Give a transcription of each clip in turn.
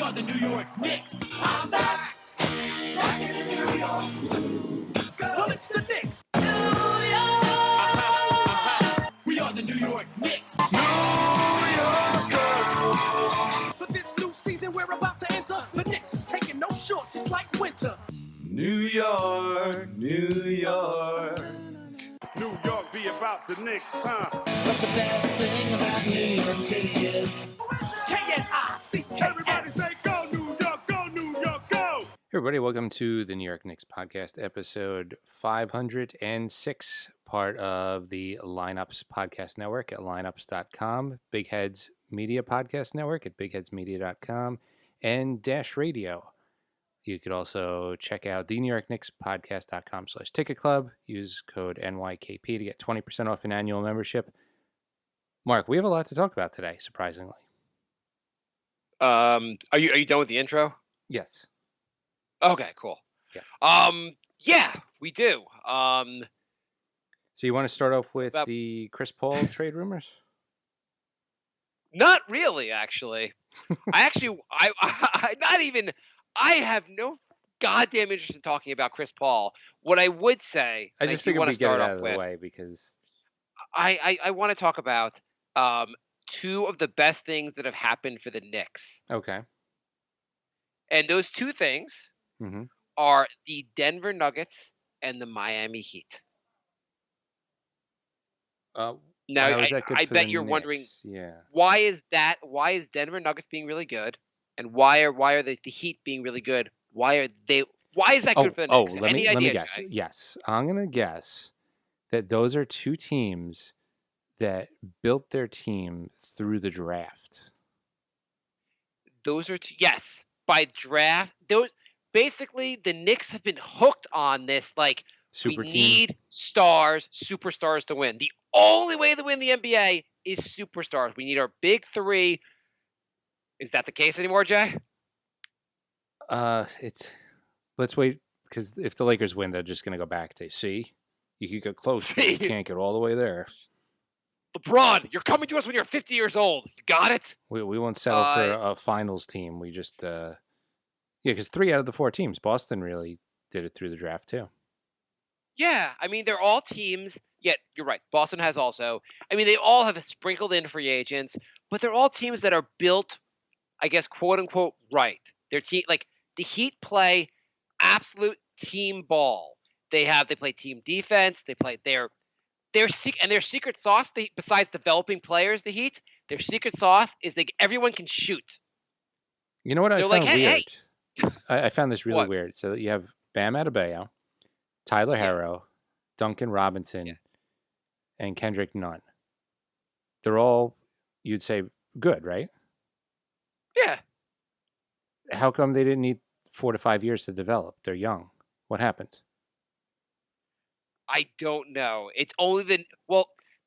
are the New York Knicks. I'm back. Back in New York. Well, it's the Knicks. New York. We are the New York Knicks. New York. For this new season we're about to enter, the Knicks taking no shorts just like winter. New York, New York. New York be about the Knicks, huh? But the best thing about New York City is K-N-I-C-K-S. Everybody say go New York, go New York, go! Hey everybody, welcome to the New York Knicks Podcast, episode 506, part of the Lineups Podcast Network at lineups.com, Big Heads Media Podcast Network at bigheadsmedia.com, and Dash Radio. You could also check out the New York Knicks Podcast.com/ticket club. Use code NYKP to get 20% off an annual membership. Mark, we have a lot to talk about today, surprisingly. Are you done with the intro? Yes. Okay, cool. Yeah. We do. So you want to start off with the Chris Paul trade rumors? Not really, actually. I have no goddamn interest in talking about Chris Paul. What I would say, I just figured we'd get it out of the way because I want to talk about two of the best things that have happened for the Knicks. Okay. And those two things are the Denver Nuggets and the Miami Heat. Now, I bet you're wondering, yeah, why is Denver Nuggets being really good, and why are the Heat being really good? Why is that good for the Knicks? Let me guess. Jay? Yes, I'm gonna guess that those are two teams that built their team through the draft. Those are yes, by draft. Those basically the Knicks have been hooked on this Super we team. need superstars to win. The only way to win the NBA is superstars. We need our big three. Is that the case anymore, Jay? Let's wait, because if the Lakers win, they're just gonna go back to see. You could get close, but you can't get all the way there. LeBron, you're coming to us when you're 50 years old. You got it? We won't settle for a finals team. We just because 3 out of the 4 teams, Boston really did it through the draft too. Yeah, I mean, they're all teams. Yet, you're right. Boston has also. I mean, they all have sprinkled in free agents, but they're all teams that are built, I guess, quote unquote, right. They're the Heat play absolute team ball. They play team defense. They play their secret sauce. Besides developing players, the Heat, their secret sauce is everyone can shoot. You know what I found weird? Hey. I found this really weird. So you have Bam Adebayo, Tyler Herro, Duncan Robinson, and Kendrick Nunn. They're all, you'd say, good, right? Yeah. How come they didn't need 4 to 5 years to develop? They're young. What happened? I don't know. It's only the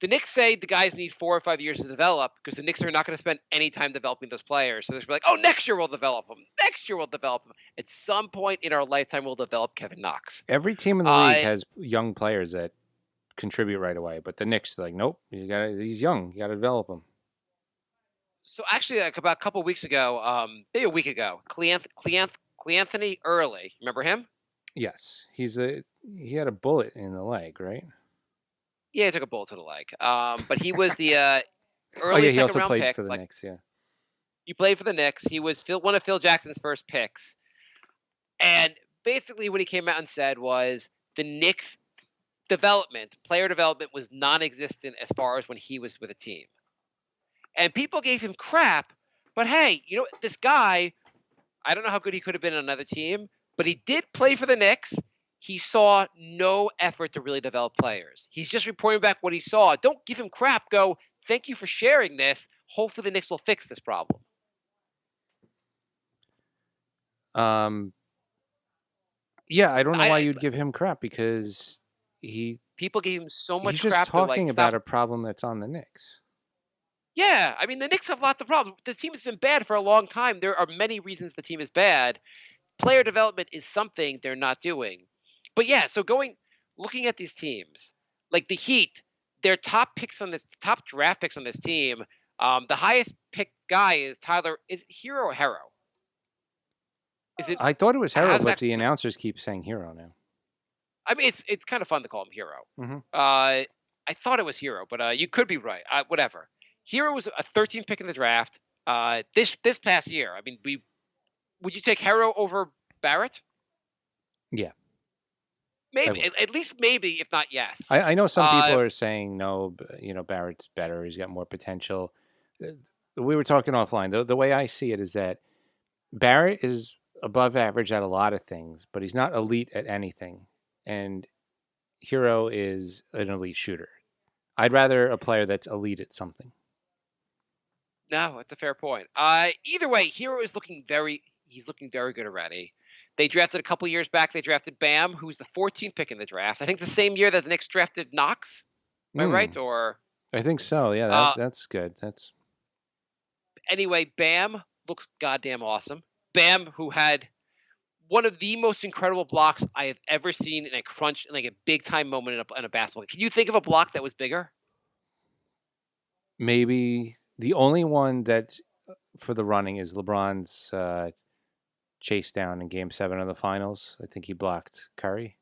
Knicks say the guys need 4 or 5 years to develop because the Knicks are not going to spend any time developing those players. So they're like, oh, next year we'll develop them. Next year we'll develop them. At some point in our lifetime, we'll develop Kevin Knox. Every team in the league has young players that contribute right away, but the Knicks nope, he's young. You got to develop him. So actually, about a couple of weeks ago, maybe a week ago, Cleanthony Early, remember him? Yes, he had a bullet in the leg, right? Yeah, he took a bullet to the leg. But he was the early he also second-round played pick. for the Knicks, yeah. He played for the Knicks. He was one of Phil Jackson's first picks. And basically what he came out and said was the Knicks player development was non-existent as far as when he was with a team. And people gave him crap, but hey, this guy, I don't know how good he could have been on another team, but he did play for the Knicks. He saw no effort to really develop players. He's just reporting back what he saw. Don't give him crap. Go, thank you for sharing this. Hopefully the Knicks will fix this problem. Yeah, I don't know why you'd give him crap because people gave him so much he's crap. He's just talking about a problem that's on the Knicks. Yeah, I mean, the Knicks have lots of problems. The team has been bad for a long time. There are many reasons the team is bad. Player development is something they're not doing. But yeah, so looking at these teams, like the Heat, their top draft picks on this team, the highest picked guy is Hero Herro. Is it? I thought it was Hero, how's but that- the announcers keep saying Hero now. I mean, it's kind of fun to call him Hero. Mhm. I thought it was Hero, but you could be right. Whatever. Hero was a 13th pick in the draft. This past year. I mean, would you take Hero over Barrett? Yeah. Maybe, at least maybe, if not yes. I know some people are saying no, Barrett's better. He's got more potential. We were talking offline. The way I see it is that Barrett is above average at a lot of things, but he's not elite at anything. And Hero is an elite shooter. I'd rather a player that's elite at something. No, that's a fair point. Either way, Hero is looking very good already. They drafted a couple years back. They drafted Bam, who's the 14th pick in the draft. I think the same year that the Knicks drafted Knox. Am I right? Or I think so. Yeah, that's good. That's anyway. Bam looks goddamn awesome. Bam, who had one of the most incredible blocks I have ever seen in a crunch, in like a big time moment in a basketball. Can you think of a block that was bigger? maybe the only one that for the running is LeBron's chase down in Game 7 of the Finals. I think he blocked Curry.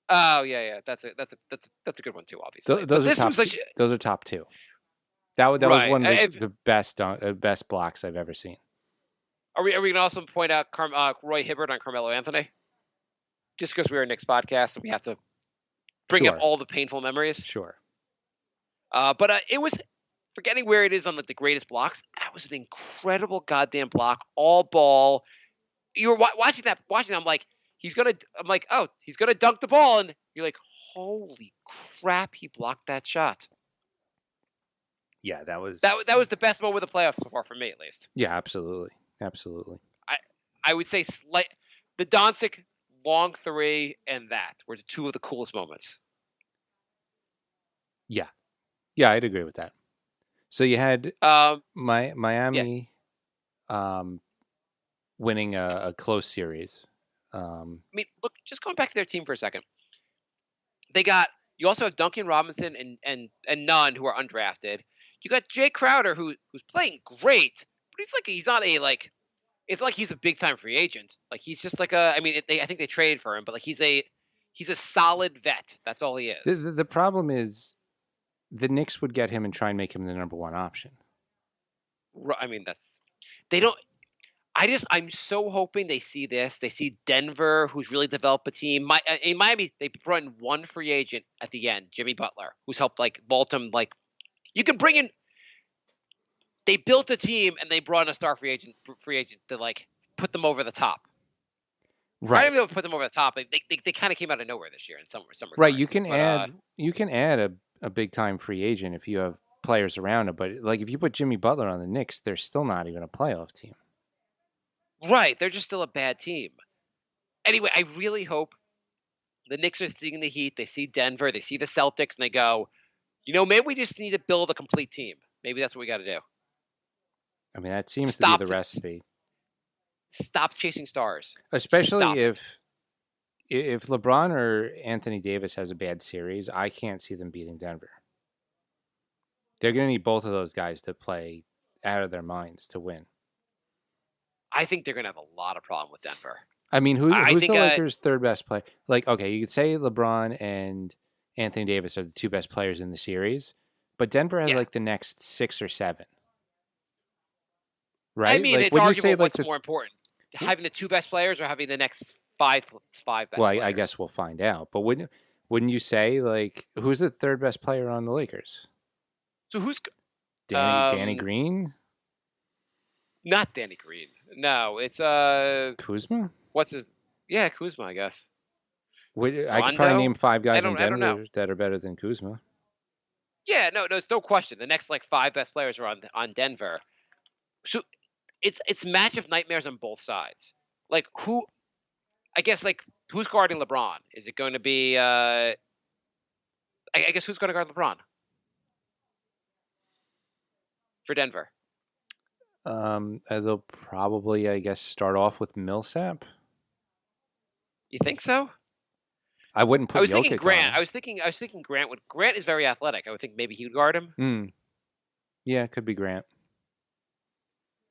Oh yeah. That's a good one too. Obviously, Those are top. Those are top two. That was Right. one of the best blocks I've ever seen. Are we going to also point out Roy Hibbert on Carmelo Anthony? Just because we're a Knicks podcast and we have to bring up Sure. all the painful memories. Sure. But it was, forgetting where it is on like the greatest blocks, that was an incredible goddamn block, all ball. You were watching that. I'm like, he's gonna dunk the ball, and you're like, holy crap, he blocked that shot. Yeah, that was That was the best moment of the playoffs so far for me, at least. Yeah, absolutely. I would say the Doncic long three and that were the two of the coolest moments. Yeah, I'd agree with that. So you had Miami winning a close series. I mean, look, just going back to their team for a second. You also have Duncan Robinson and Nunn, who are undrafted. You got Jay Crowder, who's playing great, but he's not a like. It's like he's a big time free agent. Like he's just like I think they traded for him, but like he's a solid vet. That's all he is. The problem is the Knicks would get him and try and make him the number one option. I mean, they don't. I'm so hoping they see this. They see Denver, who's really developed a team. In Miami, they brought in one free agent at the end, Jimmy Butler, who's helped like vault him. Like you can bring in. They built a team and they brought in a star free agent to like put them over the top. Right. I don't even put them over the top. They kind of came out of nowhere this year in some regard. Right. You can add a big time free agent if you have players around him, but like if you put Jimmy Butler on the Knicks, they're still not even a playoff team. Right. They're just still a bad team. Anyway, I really hope the Knicks are seeing the Heat. They see Denver. They see the Celtics, and they go, maybe we just need to build a complete team. Maybe that's what we got to do. I mean, that seems to be the recipe. Stop chasing stars. Especially if LeBron or Anthony Davis has a bad series, I can't see them beating Denver. They're going to need both of those guys to play out of their minds to win. I think they're going to have a lot of problem with Denver. I mean, who's the Lakers' third best player? Like, okay, you could say LeBron and Anthony Davis are the two best players in the series, but Denver has like the next 6 or 7. Right? I mean, like, it's arguable what's more important, having the two best players or having the next five best players. I guess we'll find out. But wouldn't you say, like, who's the third best player on the Lakers? So who's Danny Green? Not Danny Green. No, it's Kuzma? Kuzma, I guess. I could probably name 5 guys in Denver that are better than Kuzma. Yeah, no, it's no question. The next 5 best players are on Denver. So it's match of nightmares on both sides. Like who's guarding LeBron? Is it going to be I guess who's going to guard LeBron for Denver? They'll probably, I guess, start off with Millsap. You think so? I wouldn't put. I was thinking Jokic Grant. on. I was thinking Grant would. Grant is very athletic. I would think maybe he would guard him. Yeah, it could be Grant.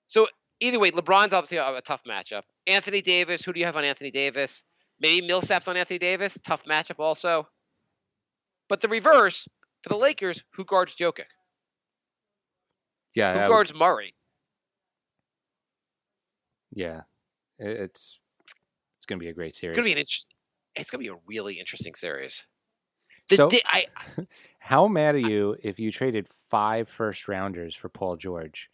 So either way, LeBron's obviously a tough matchup. Anthony Davis, who do you have on Anthony Davis? Maybe Millsap's on Anthony Davis. Tough matchup also. But the reverse, for the Lakers, who guards Jokic? Yeah. Who guards Murray? Yeah. It's going to be a great series. It's going to be a really interesting series. How mad are you if you traded 5 first-rounders for Paul George?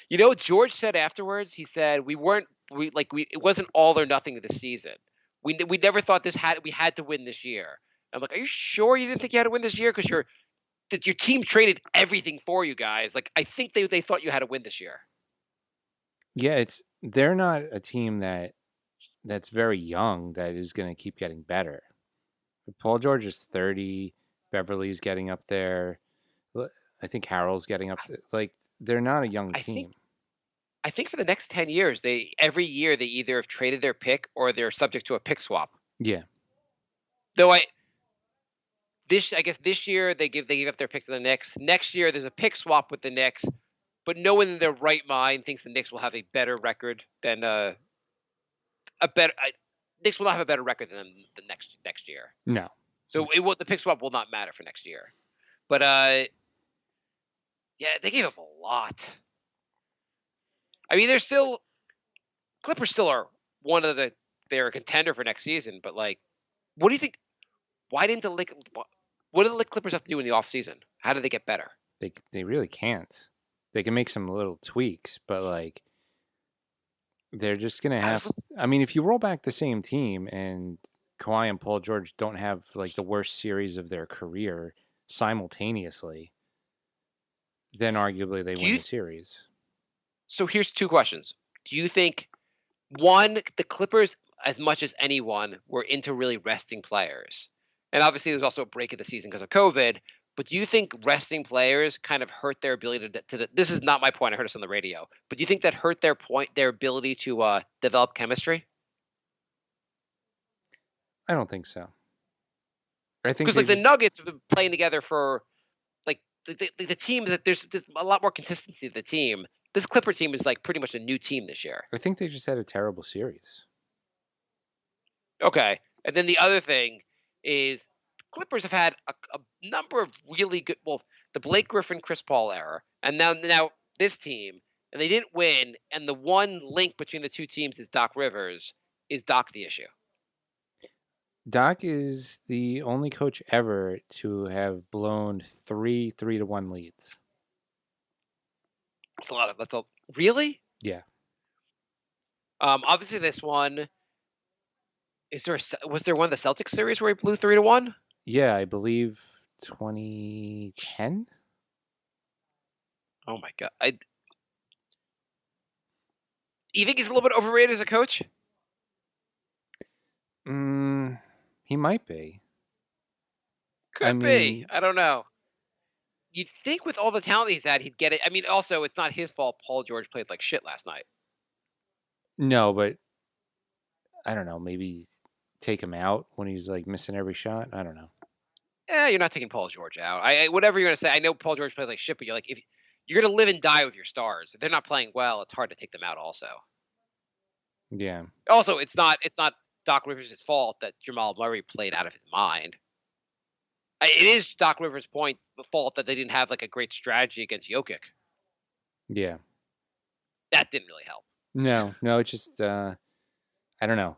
You know what George said afterwards? He said it wasn't all or nothing this season. We never thought we had to win this year. I'm like, are you sure you didn't think you had to win this year? Because your team traded everything for you guys. Like, I think they thought you had to win this year. Yeah, they're not a team that's very young that is going to keep getting better. Paul George is 30. Beverly's getting up there. I think Harrell's getting up there. Like, they're not a young team. I think for the next 10 years, every year they either have traded their pick or they're subject to a pick swap. Yeah. Though I guess this year they give up their pick to the Knicks. Next year there's a pick swap with the Knicks, but no one in their right mind thinks the Knicks will have a better record than Knicks will not have a better record than the next year. No. So the pick swap will not matter for next year. But yeah, they gave up a lot. I mean, Clippers still are they're a contender for next season. But like, what do you think? What do the Clippers have to do in the offseason? How do they get better? They really can't. They can make some little tweaks, but like, they're just gonna have. I mean, if you roll back the same team and Kawhi and Paul George don't have like the worst series of their career simultaneously, then arguably they win the series. So here's 2 questions. Do you think, one, the Clippers, as much as anyone, were into really resting players? And obviously there's also a break of the season because of COVID. But do you think resting players kind of hurt their ability to this is not my point. I heard this on the radio. But do you think that hurt their ability to develop chemistry? I don't think so. I think because like the Nuggets have been playing together for like the team that there's a lot more consistency of the team. This Clipper team is like pretty much a new team this year. I think they just had a terrible series. Okay. And then the other thing is Clippers have had a number of really good, the Blake Griffin, Chris Paul era, and now this team, and they didn't win, and the one link between the two teams is Doc Rivers. Is Doc the issue? Doc is the only coach ever to have blown 3-1 leads. That's a lot. Really? Yeah. Obviously, this one. Was there one of the Celtics series where he blew 3-1? Yeah, I believe 2010. Oh my god! You think he's a little bit overrated as a coach? He might be. Could be. I don't know. You'd think with all the talent he's had, he'd get it. I mean, also, it's not his fault Paul George played like shit last night. No, but I don't know. Maybe take him out when he's like missing every shot. I don't know. Yeah, you're not taking Paul George out. Whatever you're going to say, I know Paul George played like shit, but you're like, if you're going to live and die with your stars. If they're not playing well, it's hard to take them out also. Yeah. Also, it's not Doc Rivers' fault that Jamal Murray played out of his mind. It is Doc Rivers' fault that they didn't have like a great strategy against Jokic. Yeah. That didn't really help. No, it's just I don't know.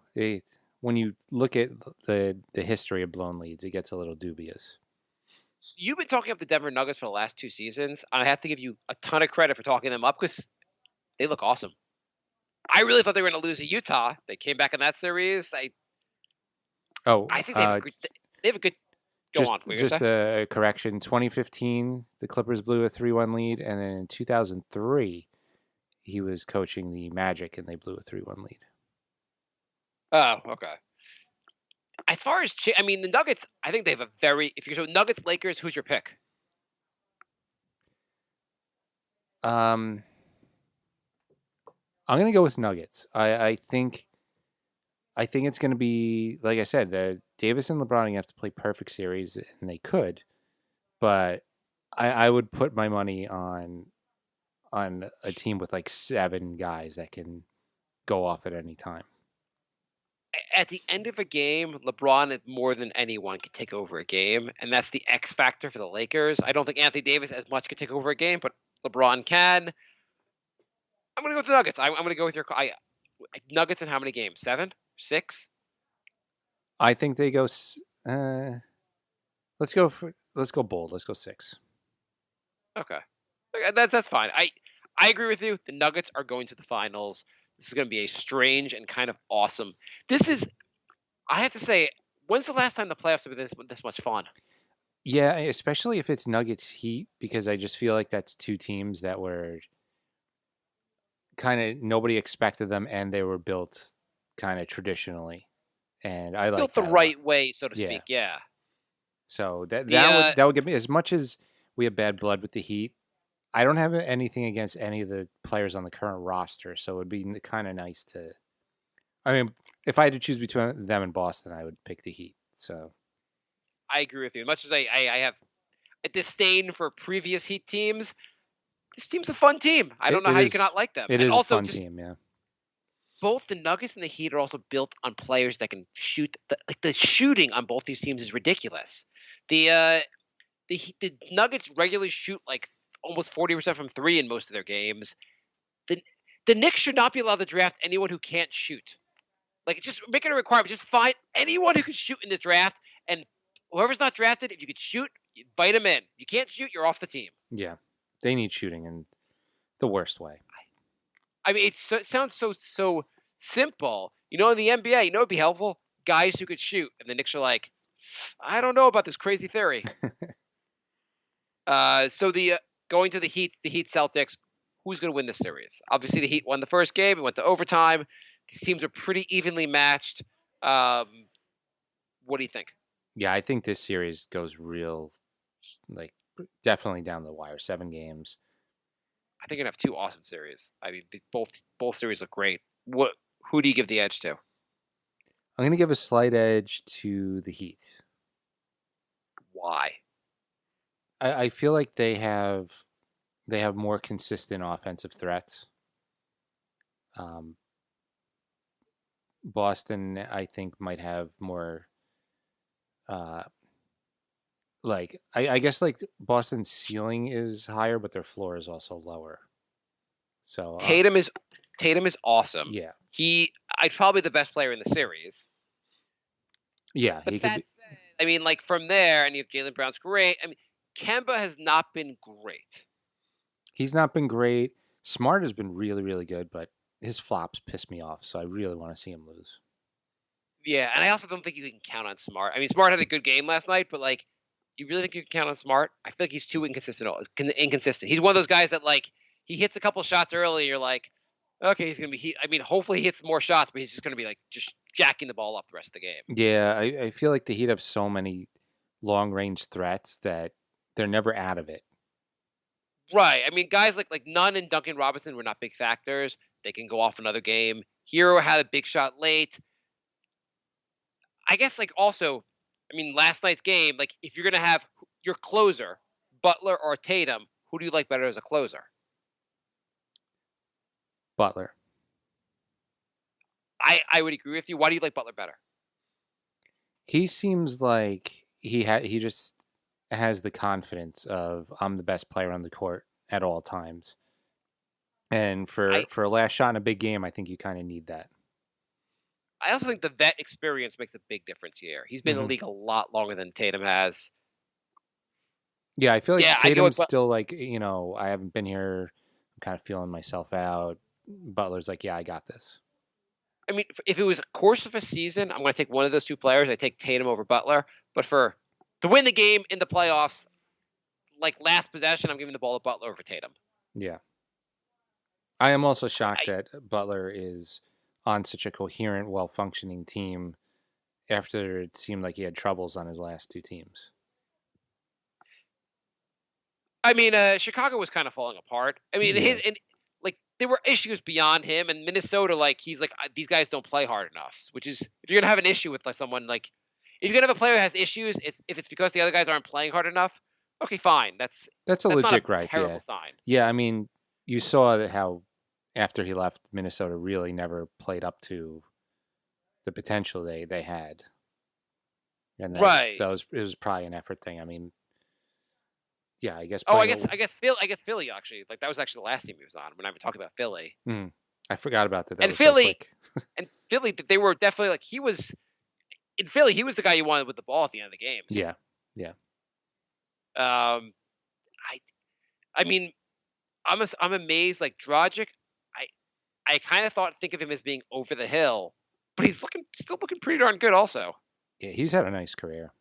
When you look at the history of blown leads, it gets a little dubious. You've been talking up the Denver Nuggets for the last 2 seasons, and I have to give you a ton of credit for talking them up because they look awesome. I really thought they were going to lose to Utah. They came back in that series. I think they have a good. Just a correction. 2015, the Clippers blew a 3-1 lead, and then in 2003, he was coaching the Magic, and they blew a 3-1 lead. Oh, okay. As far as the Nuggets, I think they have a very. If you go Nuggets, Lakers, who's your pick? I'm gonna go with Nuggets. I think it's gonna be like I said. The Davis and LeBron have to play perfect series, and they could, but I would put my money on on a team with like 7 guys that can go off at any time. At the end of a game, LeBron more than anyone can take over a game, and that's the X factor for the Lakers. I don't think Anthony Davis as much can take over a game, but LeBron can. I'm going to go with the Nuggets. I'm going to go with your Nuggets in how many games? 7? 6? I think they go. Let's go bold. Let's go 6. Okay, that's fine. I agree with you. The Nuggets are going to the finals. This is going to be a strange and kind of awesome. I have to say, when's the last time the playoffs have been this much fun? Yeah, especially if it's Nuggets Heat, because I just feel like that's 2 teams that were kind of nobody expected them, and they were built kind of traditionally, and I like built the right way, so to speak. Yeah. So that would give me, as much as we have bad blood with the Heat, I don't have anything against any of the players on the current roster, so it would be kind of nice to. I mean, if I had to choose between them and Boston, I would pick the Heat. So I agree with you. As much as I have a disdain for previous Heat teams, this team's a fun team. I don't know how you cannot like them. It is also a fun team, yeah. Both the Nuggets and the Heat are also built on players that can shoot. The shooting on both these teams is ridiculous. The Nuggets regularly shoot like almost 40% from 3 in most of their games. The Knicks should not be allowed to draft anyone who can't shoot. Like, just make it a requirement. Just find anyone who can shoot in this draft, and whoever's not drafted, if you could shoot, you invite them in. You can't shoot, you're off the team. Yeah, they need shooting in the worst way. I mean, it sounds so simple. In the NBA, it'd be helpful? Guys who could shoot. And the Knicks are like, I don't know about this crazy theory. So going to the Heat Celtics, who's going to win this series? Obviously, the Heat won the first game. It went to overtime. These teams are pretty evenly matched. What do you think? Yeah, I think this series goes definitely down the wire. 7 games. I think you're going to have 2 awesome series. I mean, both series look great. Who do you give the edge to? I'm going to give a slight edge to the Heat. Why? I feel like they have more consistent offensive threats. Boston, I think, might have more. I guess like Boston's ceiling is higher, but their floor is also lower. So Tatum is awesome. Yeah, I'd probably the best player in the series. Yeah, but I mean, like from there, and you have Jaylen Brown's great. I mean, Kemba has not been great. He's not been great. Smart has been really, really good, but his flops piss me off, so I really want to see him lose. Yeah, and I also don't think you can count on Smart. I mean, Smart had a good game last night, but like, you really think you can count on Smart? I feel like he's too inconsistent. He's one of those guys that like he hits a couple shots early, you're like, okay, he's gonna be. I mean, hopefully he hits more shots, but he's just gonna be like just jacking the ball up the rest of the game. Yeah, I feel like the Heat have so many long range threats that they're never out of it. Right. I mean, guys like Nunn and Duncan Robinson were not big factors. They can go off another game. Hero had a big shot late. I guess like also, I mean, last night's game, like if you're gonna have your closer, Butler or Tatum, who do you like better as a closer? Butler. I would agree with you. Why do you like Butler better? He seems like he just has the confidence of I'm the best player on the court at all times. And for a last shot in a big game, I think you kind of need that. I also think the vet experience makes a big difference here. He's been in the league a lot longer than Tatum has. Yeah, I feel like Tatum's still like, I haven't been here. I'm kind of feeling myself out. Butler's like, yeah, I got this. I mean, if it was a course of a season, I'm going to take one of those two players. I take Tatum over Butler. But to win the game in the playoffs, like last possession, I'm giving the ball to Butler over Tatum. Yeah. I am also shocked that Butler is on such a coherent, well-functioning team after it seemed like he had troubles on his last 2 teams. I mean, Chicago was kind of falling apart. I mean, there were issues beyond him, and Minnesota, he's like, these guys don't play hard enough. Which is, if you're gonna have an issue with someone, if you're gonna have a player who has issues, if it's because the other guys aren't playing hard enough, okay, fine. That's a legit gripe. Terrible sign. Yeah, I mean, you saw that how after he left, Minnesota really never played up to the potential they had, and Right. it was probably an effort thing. I mean, yeah, I guess. Oh, I guess Philly actually. Like that was actually the last team he was on. When I talking about Philly I forgot about that. That and was so quick. Philly, they were definitely like he was in Philly. He was the guy you wanted with the ball at the end of the games. Yeah. I mean, I'm amazed. Like Dragic, I kind of think of him as being over the hill, but he's still looking pretty darn good. Also, Yeah, he's had a nice career,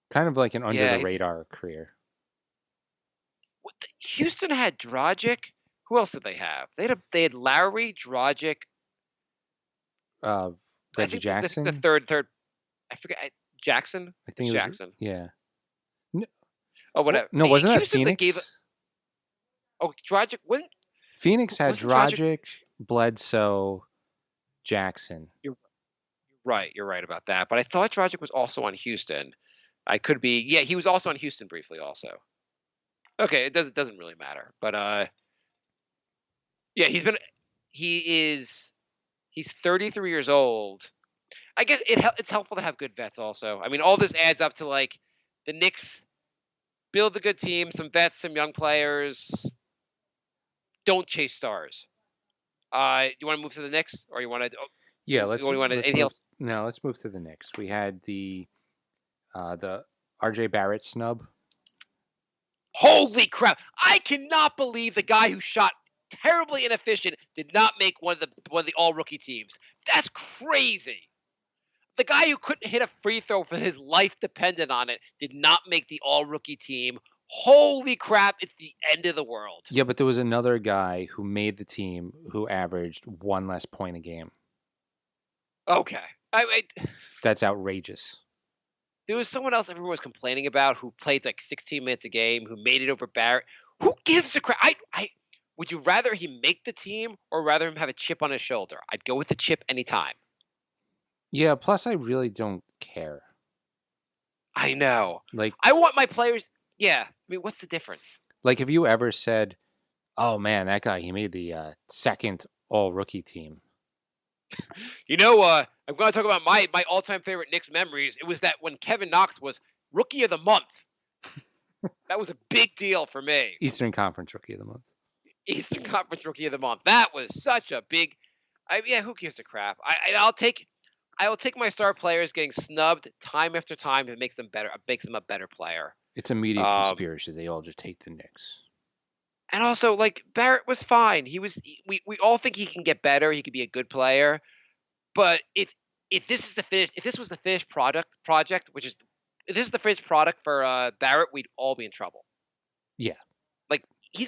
kind of like an under the radar career. Houston had Dragic. Who else did they have? They had Lowry, Dragic, Reggie Jackson. The third. I forget Jackson. I think it was Jackson. Yeah. No, oh, whatever. No, wasn't that Houston Phoenix? Dragic. Phoenix had Dragic, Bledsoe, Jackson. You're right about that. But I thought Dragic was also on Houston. I could be. Yeah, he was also on Houston briefly. Also. Okay, it doesn't really matter. But yeah, he's 33 years old. I guess it's helpful to have good vets also. I mean, all this adds up to like the Knicks build a good team, some vets, some young players. Don't chase stars. You want to move to the Knicks, or you want to? Yeah, let's anything else? No, let's move to the Knicks. We had the RJ Barrett snub. Holy crap! I cannot believe the guy who shot terribly inefficient did not make one of the all rookie teams. That's crazy. The guy who couldn't hit a free throw for his life depended on it did not make the all rookie team. Holy crap! It's the end of the world. Yeah, but there was another guy who made the team who averaged one less point a game. Okay, that's outrageous. There was someone else everyone was complaining about who played like 16 minutes a game, who made it over Barrett. Who gives a crap? Would you rather he make the team or rather him have a chip on his shoulder? I'd go with the chip anytime. Yeah, plus I really don't care. I know. Like I want my players. Yeah, I mean, what's the difference? Like, have you ever said, "Oh man, that guy, he made the second all-rookie team"? You know, I'm going to talk about my all-time favorite Knicks memories. It was that when Kevin Knox was Rookie of the Month. That was a big deal for me. Eastern Conference Rookie of the Month. Eastern Conference Rookie of the Month. That was such a big. Yeah, who gives a crap? I will take my star players getting snubbed time after time and makes them better. Makes them a better player. It's a media conspiracy. They all just hate the Knicks. And also, like, Barrett was fine. We all think he can get better. He could be a good player. But if this was the finished project, which is if this is the finished product for Barrett, we'd all be in trouble. Yeah. Like he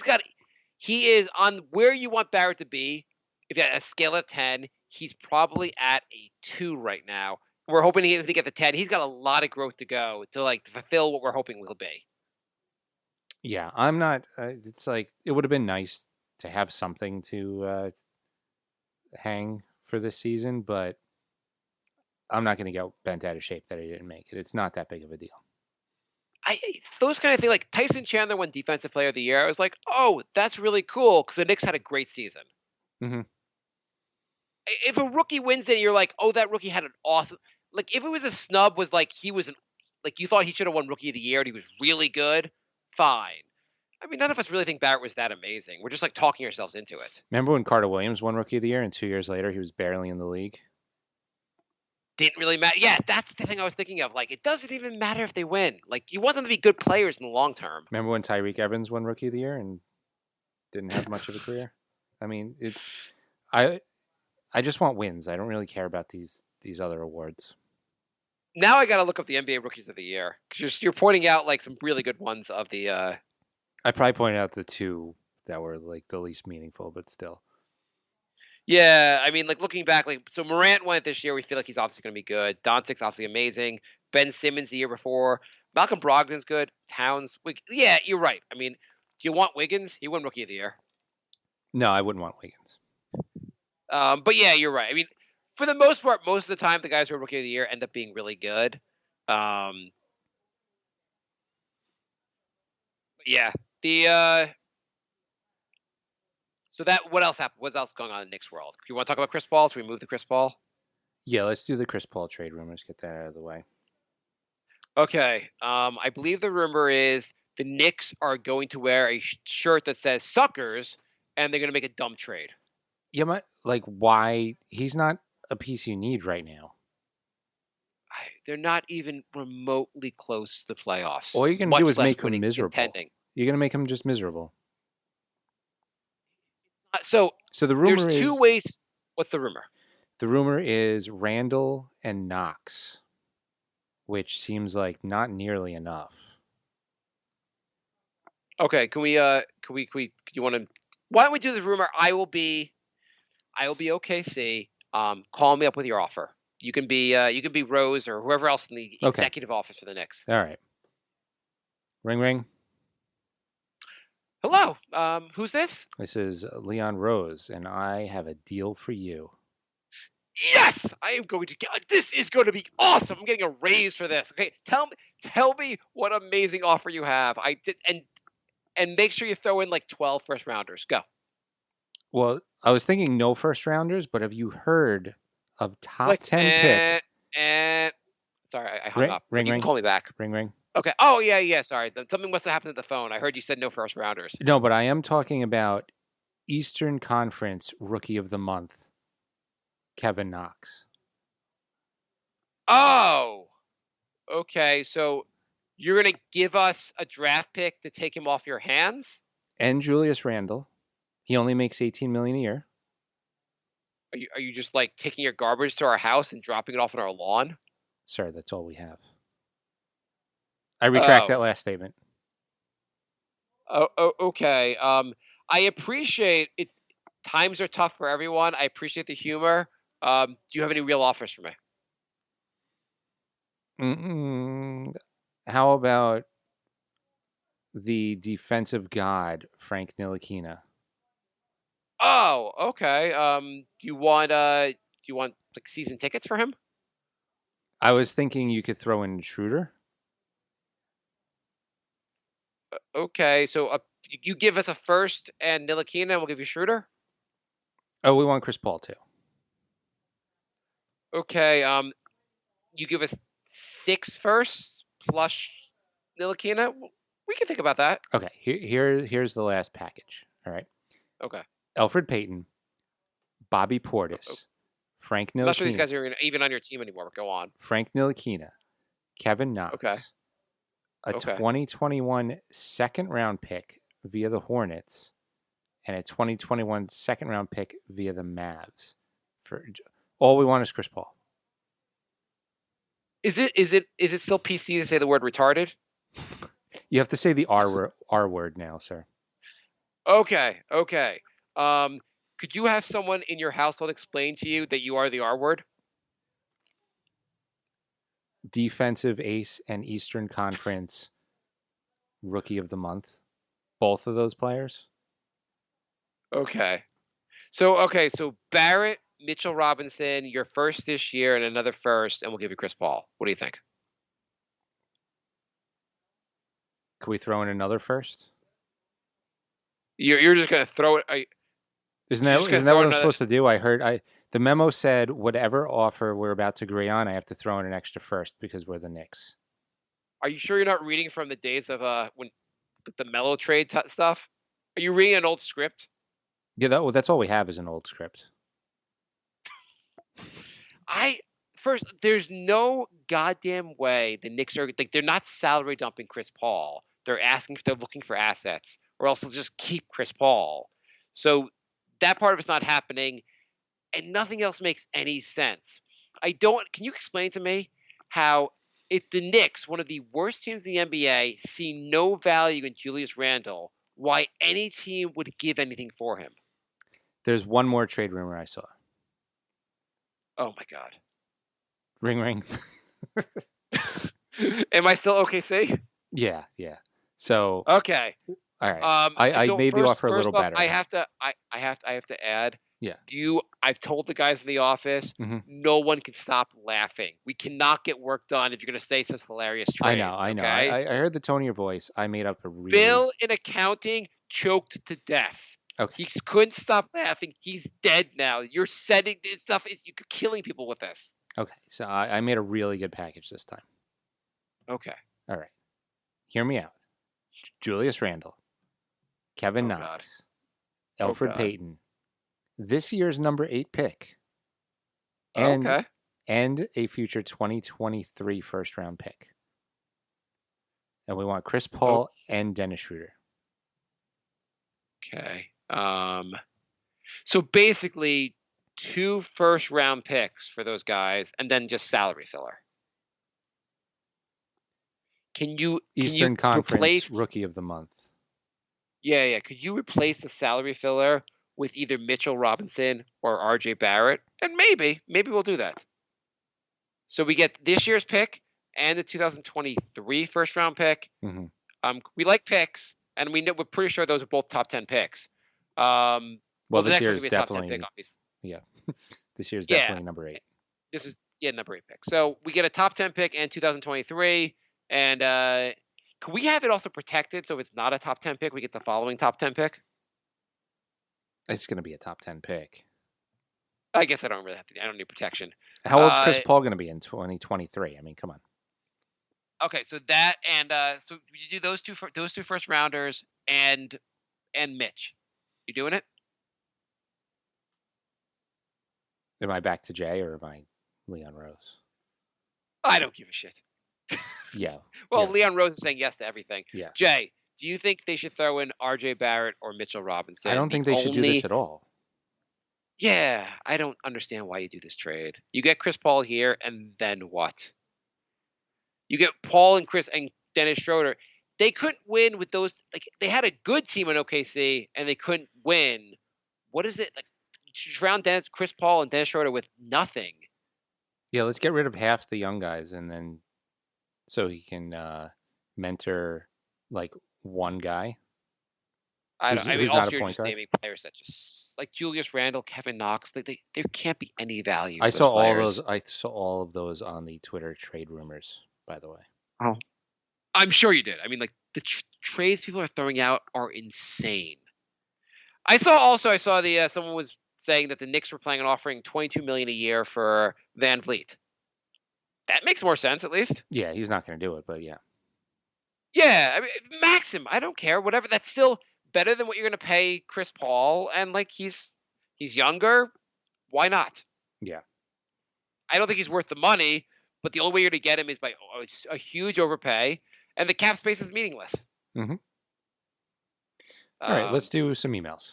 is on where you want Barrett to be. If you had a scale of 10, he's probably at a 2 right now. We're hoping to get the 10. He's got a lot of growth to go to fulfill what we're hoping will be. Yeah, I'm not. It's like it would have been nice to have something to hang for this season, but I'm not going to get bent out of shape that he didn't make it. It's not that big of a deal. Those kind of things, like Tyson Chandler won Defensive Player of the Year. I was like, oh, that's really cool because the Knicks had a great season. Mm-hmm. If a rookie wins it, you're like, oh, that rookie had an awesome. Like if it was a snub, was like he was you thought he should have won Rookie of the Year and he was really good. Fine. I mean, none of us really think Barrett was that amazing. We're just like talking ourselves into it. Remember when Carter Williams won Rookie of the Year and 2 years later he was barely in the league? Didn't really matter. Yeah, that's the thing I was thinking of. Like, it doesn't even matter if they win. Like, you want them to be good players in the long term. Remember when Tyreek Evans won Rookie of the Year and didn't have much of a career? I mean, I just want wins. I don't really care about these other awards. Now I got to look up the NBA Rookies of the Year because you're pointing out like some really good ones of the. I probably pointed out the 2 that were like the least meaningful, but still. Yeah, I mean, like looking back, like so Morant won it this year. We feel like he's obviously going to be good. Dontic's obviously amazing. Ben Simmons the year before. Malcolm Brogdon's good. Towns. Yeah, you're right. I mean, do you want Wiggins? He won Rookie of the Year. No, I wouldn't want Wiggins. But yeah, you're right. I mean, for the most part, most of the time, the guys who are Rookie of the Year end up being really good. Yeah. So what else happened? What's else going on in the Knicks world? You want to talk about Chris Paul? Should we move to Chris Paul? Yeah, let's do the Chris Paul trade rumors. Get that out of the way. Okay. I believe the rumor is the Knicks are going to wear a shirt that says "Suckers," and they're going to make a dumb trade. Yeah, why? He's not a piece you need right now. They're not even remotely close to the playoffs. All you're going to do is make him miserable. You're going to make him just miserable. So the rumor there's is... two ways. What's the rumor? The rumor is Randall and Knox, which seems like not nearly enough. Okay, can we you want to... Why don't we do the rumor? I will be OKC. Call me up with your offer. You can be Rose or whoever else in the executive office for the Knicks. All right. Ring ring. Hello. Who's this? This is Leon Rose, and I have a deal for you. Yes, I am going to get. This is going to be awesome. I'm getting a raise for this. Okay, tell me what amazing offer you have. I did, and make sure you throw in like 12 first rounders. Go. Well, I was thinking no first rounders, but have you heard of top 10 pick? Sorry, I hung up. Ring you ring. Can call me back. Ring ring. Okay. Oh yeah. Sorry, something must have happened at the phone. I heard you said no first rounders. No, but I am talking about Eastern Conference Rookie of the Month, Kevin Knox. Oh, okay. So you're going to give us a draft pick to take him off your hands? And Julius Randle. He only makes $18 million a year. Are you just like taking your garbage to our house and dropping it off on our lawn? Sir, that's all we have. I retract that last statement. Oh, okay. I appreciate it. Times are tough for everyone. I appreciate the humor. Do you have any real offers for me? How about the defensive god, Frank Ntilikina? Oh, okay. Do you want like season tickets for him? I was thinking you could throw in Schroeder. Okay, so you give us a first and Ntilikina, and we'll give you Schroeder. Oh, we want Chris Paul too. Okay. You give us 6 firsts plus Ntilikina. We can think about that. Okay. Here's the last package. All right. Okay. Elfrid Payton, Bobby Portis, Frank Ntilikina. I'm not sure these guys are even on your team anymore, but go on. Frank Ntilikina, Kevin Knox. Okay. A 2021 second-round pick via the Hornets, and a 2021 second-round pick via the Mavs. For all we want is Chris Paul. Is it still PC to say the word retarded? You have to say the R word now, sir. Okay. Could you have someone in your household explain to you that you are the R word? Defensive ace and Eastern Conference Rookie of the Month. Both of those players. Okay. So Barrett, Mitchell Robinson, your first this year and another first, and we'll give you Chris Paul. What do you think? Could we throw in another first? You're just going to throw it. Isn't that what I'm supposed to do? I heard the memo said whatever offer we're about to agree on, I have to throw in an extra first because we're the Knicks. Are you sure you're not reading from the days of when the Melo trade stuff? Are you reading an old script? Yeah, that's all we have is an old script. There's no goddamn way the Knicks are like they're not salary dumping Chris Paul. They're looking for assets, or else they'll just keep Chris Paul. So that part of it's not happening, and nothing else makes any sense. Can you explain to me how if the Knicks, one of the worst teams in the NBA, see no value in Julius Randle, why any team would give anything for him? There's one more trade rumor I saw. Oh my God. Ring ring. Am I still OKC? Yeah. So okay. All right. I made the offer a little better. I have to add. Yeah. I've told the guys in the office, no one can stop laughing. We cannot get work done if you're going to say such hilarious trades. I know. Okay? I heard the tone of your voice. I made up a Bill in accounting choked to death. Okay. He couldn't stop laughing. He's dead now. You're setting this stuff. You're killing people with this. Okay. So I made a really good package this time. Okay. All right. Hear me out. Julius Randle, Kevin Oh, God. Knox, Elfrid God. Payton, this year's number 8 pick, and Okay. and a future 2023 first round pick. And we want Chris Paul and Dennis Schroeder. Okay. So basically 2 first round picks for those guys and then just salary filler. Can you Eastern Conference replace Rookie of the Month. Yeah. Could you replace the salary filler with either Mitchell Robinson or RJ Barrett? And maybe we'll do that. So we get this year's pick and the 2023 first round pick. Mm-hmm. We like picks, and we're pretty sure those are both top 10 picks. Well, this next year one's is gonna be a top 10 definitely pick, obviously. Yeah. This year's definitely number 8. This is number 8 pick. So we get a top 10 pick and 2023, and can we have it also protected so if it's not a top 10 pick, we get the following top 10 pick? It's going to be a top 10 pick. I guess I don't need protection. How old's Chris Paul going to be in 2023? I mean, come on. Okay, so that and so you do those two first rounders and Mitch. You doing it? Am I back to Jay or am I Leon Rose? I don't give a shit. Yeah. Well, yeah. Leon Rose is saying yes to everything. Yeah. Jay, do you think they should throw in RJ Barrett or Mitchell Robinson? I don't think they should do this at all. Yeah, I don't understand why you do this trade. You get Chris Paul here, and then what? You get Paul and Chris and Dennis Schroeder. They couldn't win with those. Like they had a good team in OKC, and they couldn't win. What is it like? Surround Chris Paul and Dennis Schroeder with nothing. Yeah, let's get rid of half the young guys, and then so he can mentor like one guy. I mean, also you're just guard? naming players that just like Julius Randle, Kevin Knox. There can't be any value. I saw all of those on the Twitter trade rumors. By the way, oh, I'm sure you did. I mean, like the trades people are throwing out are insane. I saw the someone was saying that the Knicks were planning on offering $22 million a year for Van Vliet. That makes more sense, at least. Yeah, he's not going to do it, but yeah. Yeah, I mean, max him. I don't care. Whatever. That's still better than what you're going to pay Chris Paul, and like he's younger. Why not? Yeah. I don't think he's worth the money, but the only way you're to get him is by a huge overpay, and the cap space is meaningless. Mm-hmm. All right, let's do some emails.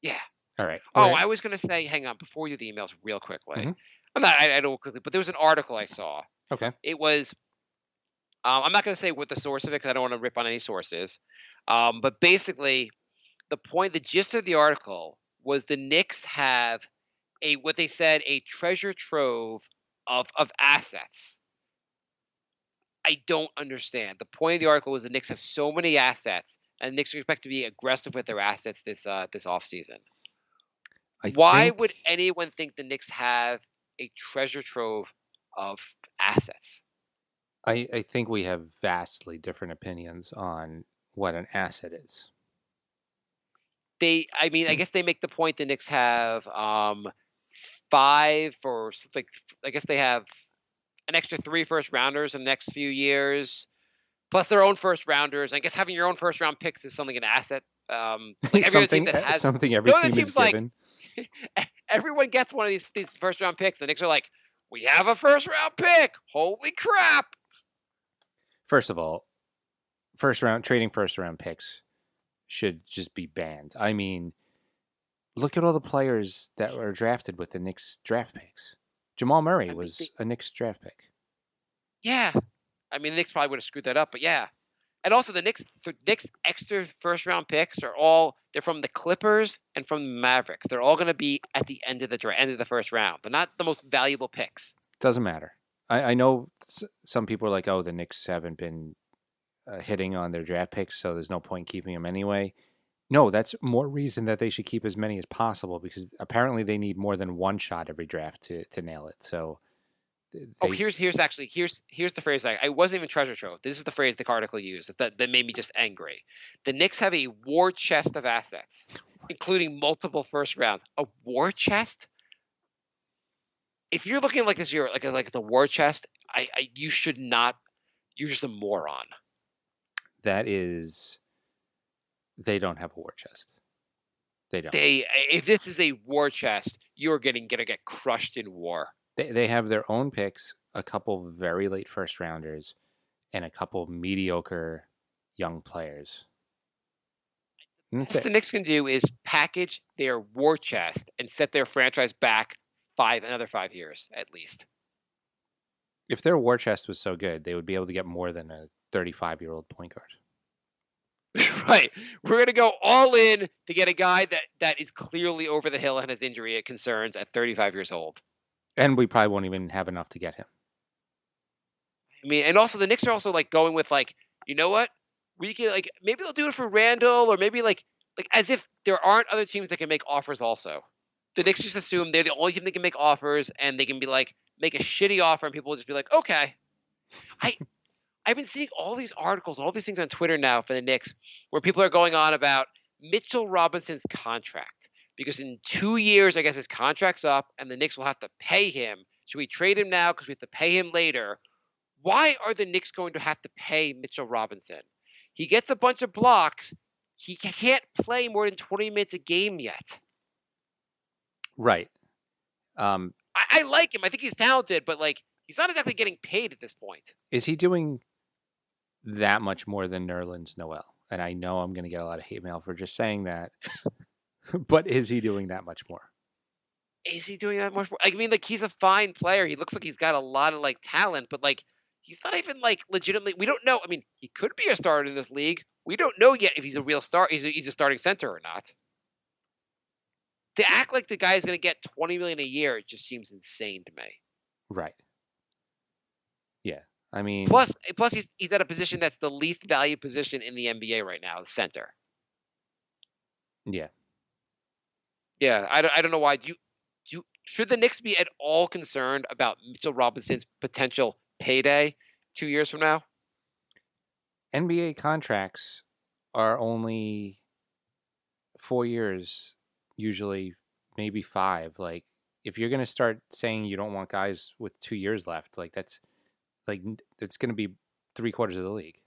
Yeah. All right. I was going to say, hang on, before you do the emails real quickly. Mm-hmm. I don't quickly, but there was an article I saw. Okay. It was, I'm not going to say what the source of it because I don't want to rip on any sources. But basically, the gist of the article was the Knicks have what they said, a treasure trove of assets. I don't understand. The point of the article was the Knicks have so many assets, and the Knicks expect to be aggressive with their assets this offseason. Why would anyone think the Knicks have a treasure trove of assets? I think we have vastly different opinions on what an asset is. I guess they make the point the Knicks have 5 or something. I guess they have an extra 3 first rounders in the next few years, plus their own first rounders. I guess having your own first round picks is something an asset. Like something every team is given. Everyone gets one of these first round picks. The Knicks are like, we have a first round pick. Holy crap! First of all, trading first round picks should just be banned. I mean, look at all the players that were drafted with the Knicks draft picks. Jamal Murray was a Knicks draft pick. Yeah, I mean the Knicks probably would have screwed that up, but yeah. And also the Knicks extra first round picks they're from the Clippers and from the Mavericks. They're all going to be at the end of the first round. They're not the most valuable picks. Doesn't matter. I know some people are like, oh, the Knicks haven't been hitting on their draft picks, so there's no point keeping them anyway. No, that's more reason that they should keep as many as possible because apparently they need more than one shot every draft to nail it. So Here's the phrase. I wasn't even treasure trove. This is the phrase the article used that made me just angry. The Knicks have a war chest of assets, including multiple first rounds. A war chest? If you're looking like this, you're like the war chest. You should not. You're just a moron. That is, they don't have a war chest. They don't. If this is a war chest, you're gonna get crushed in war. They have their own picks, a couple very late first rounders, and a couple mediocre young players. What the Knicks can do is package their war chest and set their franchise back another 5 years at least. If their war chest was so good, they would be able to get more than a 35-year-old point guard. Right. We're going to go all in to get a guy that is clearly over the hill and has injury concerns at 35 years old. And we probably won't even have enough to get him. I mean, and also the Knicks are also like going with like, you know what? We can like maybe they'll do it for Randall, or maybe like as if there aren't other teams that can make offers also. The Knicks just assume they're the only team that can make offers, and they can be like make a shitty offer, and people will just be like, okay. I've been seeing all these articles, all these things on Twitter now for the Knicks, where people are going on about Mitchell Robinson's contract. Because in 2 years, I guess his contract's up, and the Knicks will have to pay him. Should we trade him now because we have to pay him later? Why are the Knicks going to have to pay Mitchell Robinson? He gets a bunch of blocks. He can't play more than 20 minutes a game yet. Right. I like him. I think he's talented, but like he's not exactly getting paid at this point. Is he doing that much more than Nerlens Noel? And I know I'm going to get a lot of hate mail for just saying that. But is he doing that much more? Is he doing that much more? I mean, like, he's a fine player. He looks like he's got a lot of, like, talent, but, like, he's not even, like, legitimately. We don't know. I mean, he could be a starter in this league. We don't know yet if he's a real star. He's a starting center or not. To act like the guy is going to get $20 million a year, it just seems insane to me. Right. Yeah. I mean, plus he's at a position that's the least valued position in the NBA right now, the center. Yeah. Yeah, I don't know why. Should the Knicks be at all concerned about Mitchell Robinson's potential payday 2 years from now? NBA contracts are only 4 years, usually maybe 5. Like, if you're going to start saying you don't want guys with 2 years left, like that's going to be 3/4 of the league.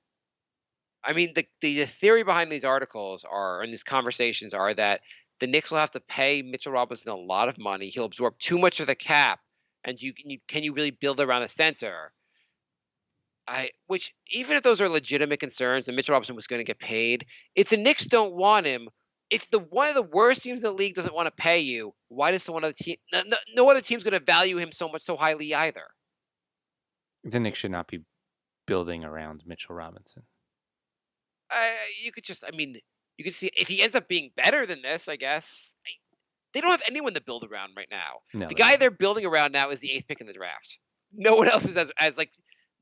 I mean, the theory behind these articles and these conversations are that the Knicks will have to pay Mitchell Robinson a lot of money. He'll absorb too much of the cap, and can you really build around a center? Which even if those are legitimate concerns, and Mitchell Robinson was going to get paid, if the Knicks don't want him, if one of the worst teams in the league doesn't want to pay you, why does no other team's going to value him so highly either? The Knicks should not be building around Mitchell Robinson. You could see if he ends up being better than this, I guess. They don't have anyone to build around right now. No, the guy they're building around now is the 8th pick in the draft. No one else is as like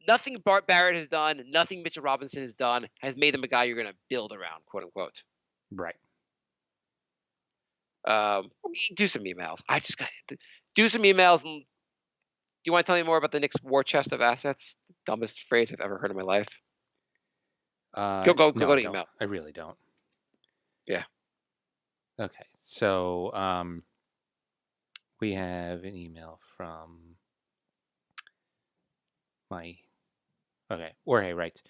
nothing Barrett has done, nothing Mitchell Robinson has done has made him a guy you're going to build around, quote unquote. Right. Do some emails. I just got to do some emails. And do you want to tell me more about the Knicks war chest of assets? The dumbest phrase I've ever heard in my life. Go to email. I really don't. Yeah. Okay. So we have an email from Jorge writes,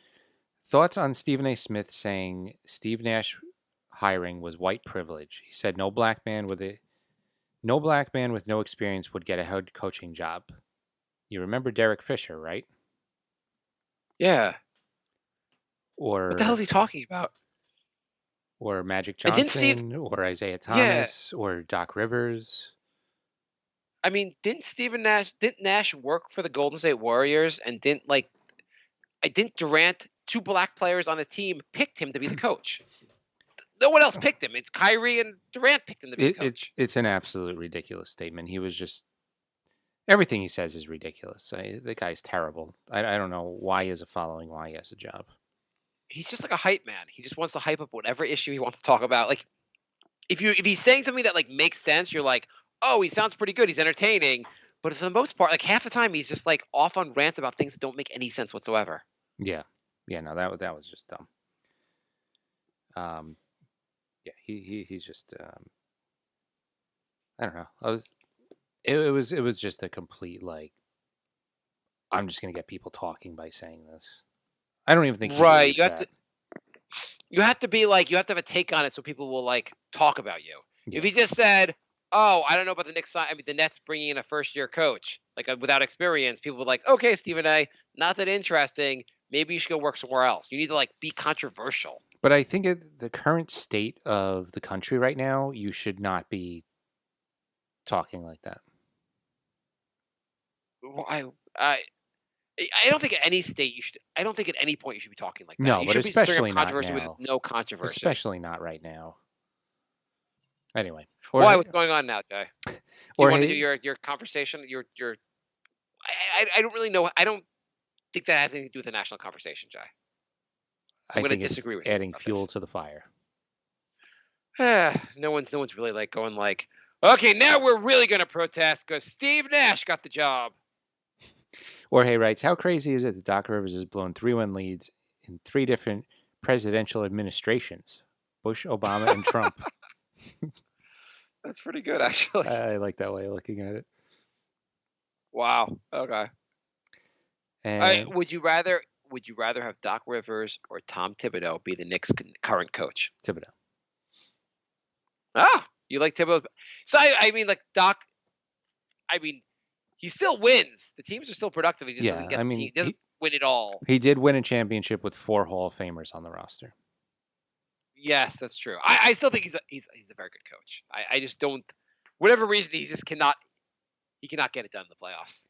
thoughts on Stephen A. Smith saying Steve Nash hiring was white privilege. He said no black man with no experience would get a head coaching job. You remember Derek Fisher, right? Yeah. Or what the hell is he talking about? Or Magic Johnson, or Isaiah Thomas, or Doc Rivers. I mean, didn't Nash work for the Golden State Warriors, and didn't Durant, 2 black players on his team, picked him to be the coach? No one else picked him. It's Kyrie and Durant picked him to be the coach. It's an absolute ridiculous statement. He was just everything he says is ridiculous. The guy's terrible. I don't know why he has a following, why he has a job. He's just like a hype man. He just wants to hype up whatever issue he wants to talk about. Like, if he's saying something that like makes sense, you're like, oh, he sounds pretty good. He's entertaining. But for the most part, like half the time, he's just like off on rants about things that don't make any sense whatsoever. Yeah. No, that was just dumb. Yeah, he's just I don't know. It was just a complete like I'm just gonna get people talking by saying this. I don't even think he Right. believes that. You have to be like, you have to have a take on it so people will like talk about you. Yeah. If he just said, "Oh, I don't know about the Knicks side," I mean, the Nets bringing in a first-year coach, like without experience, people would like, "Okay, Stephen A, not that interesting. Maybe you should go work somewhere else." You need to like be controversial. But I think at the current state of the country right now, you should not be talking like that. I don't think at any state you should. I don't think at any point you should be talking like that. No, you but should be stirring up especially not controversy when now. there's no controversy. Especially not right now. Anyway. Why? What's going on now, Jay? Do you want to do your conversation? I don't really know. I don't think that has anything to do with the national conversation, Jay. I'm going to disagree with you. Adding fuel to the fire. No one's really like going like, okay, now we're really going to protest because Steve Nash got the job. Jorge writes, how crazy is it that Doc Rivers has blown 3-1 leads in 3 different presidential administrations? Bush, Obama, and Trump. That's pretty good, actually. I like that way of looking at it. Wow. Okay. And would you rather have Doc Rivers or Tom Thibodeau be the Knicks' current coach? Thibodeau. Ah, you like Thibodeau? So I mean, like Doc. I mean, he still wins. The teams are still productive. He just doesn't get. He doesn't win it all. He did win a championship with 4 Hall of Famers on the roster. Yes, that's true. I still think he's a very good coach. I just don't. Whatever reason, he just cannot. He cannot get it done in the playoffs.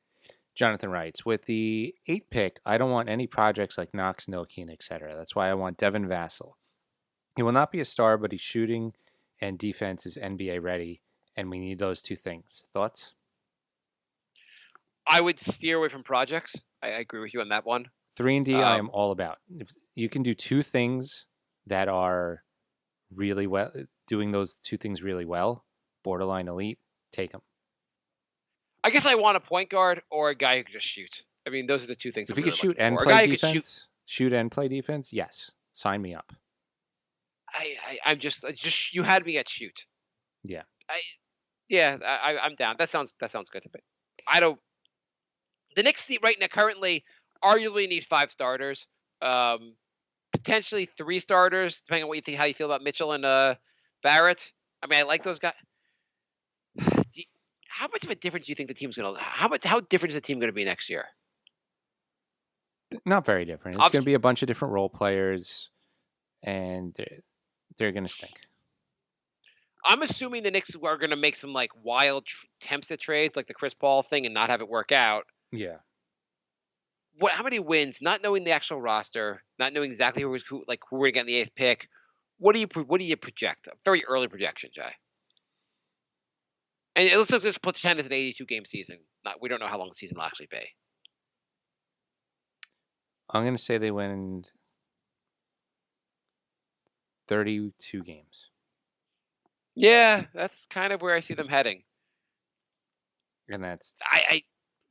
Jonathan writes, with the 8th pick, I don't want any projects like Knox, Nokian, etc. That's why I want Devin Vassell. He will not be a star, but he's shooting and defense is NBA ready, and we need those 2 things. Thoughts? I would steer away from projects. I agree with you on that one. 3-and-D I am all about. If you can do 2 things that are really well, doing those 2 things really well, borderline elite, take them. I guess I want a point guard or a guy who can just shoot. I mean, those are the 2 things. If you could shoot and play defense, shoot and play defense, yes, sign me up. I'm just you had me at shoot. Yeah. I'm down. That sounds good to me. I don't. The Knicks right now currently arguably need 5 starters, potentially 3 starters, depending on what you think, how you feel about Mitchell and Barrett. I mean, I like those guys. How much of a difference do you think the team's going to? How different is the team going to be next year? Not very different. It's going to be a bunch of different role players, and they're going to stink. I'm assuming the Knicks are going to make some like wild attempts at trades, like the Chris Paul thing, and not have it work out. Yeah. How many wins? Not knowing the actual roster, not knowing exactly who we're going to get in the 8th pick. What do you project? A very early projection, Jay. And let's pretend it's an 82-game season. We don't know how long the season will actually be. I'm going to say they win 32 games. Yeah, that's kind of where I see them heading. And that's,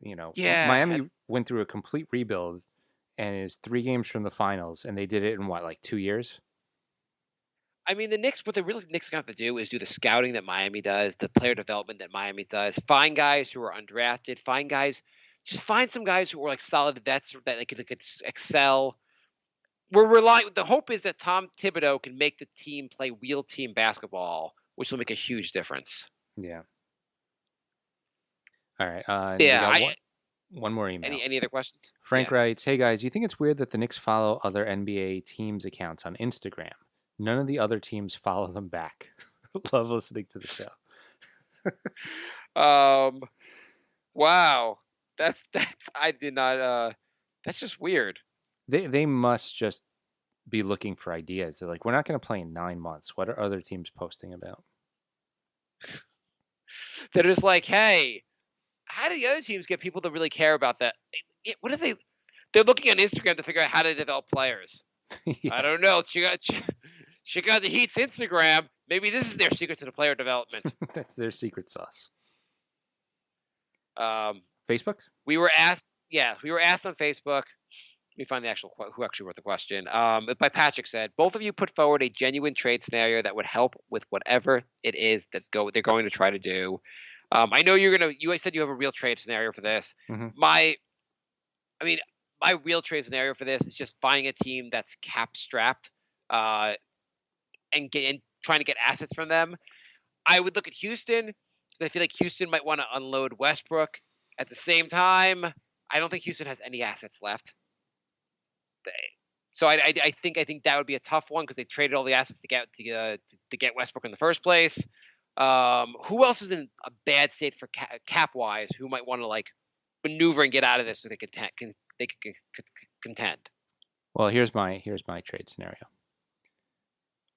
Miami went through a complete rebuild and is 3 games from the finals, and they did it in like 2 years? I mean, what the Knicks have to do is do the scouting that Miami does, the player development that Miami does, find guys who are undrafted, just find some guys who are like solid vets that they could excel. The hope is that Tom Thibodeau can make the team play real team basketball, which will make a huge difference. Yeah. All right. One more email. Any other questions? Frank writes, hey guys, you think it's weird that the Knicks follow other NBA teams' accounts on Instagram? None of the other teams follow them back. Love listening to the show. Wow. That's I did not that's just weird. They must just be looking for ideas. They're like, we're not going to play in 9 months. What are other teams posting about? They're just like, hey, how do the other teams get people to really care about that? What are they? They're looking on Instagram to figure out how to develop players. Yeah. I don't know. Check out the Heat's Instagram. Maybe this is their secret to the player development. That's their secret sauce. Facebook? We were asked on Facebook. Let me find the who actually wrote the question. By Patrick said, both of you put forward a genuine trade scenario that would help with whatever it is that they're going to try to do. I know you said you have a real trade scenario for this. Mm-hmm. My real trade scenario for this is just finding a team that's cap strapped, and trying to get assets from them. I would look at Houston, because I feel like Houston might want to unload Westbrook. At the same time, I don't think Houston has any assets left. So I think that would be a tough one because they traded all the assets to get Westbrook in the first place. Who else is in a bad state for cap wise? Who might want to like maneuver and get out of this so they could contend? Well, here's my trade scenario.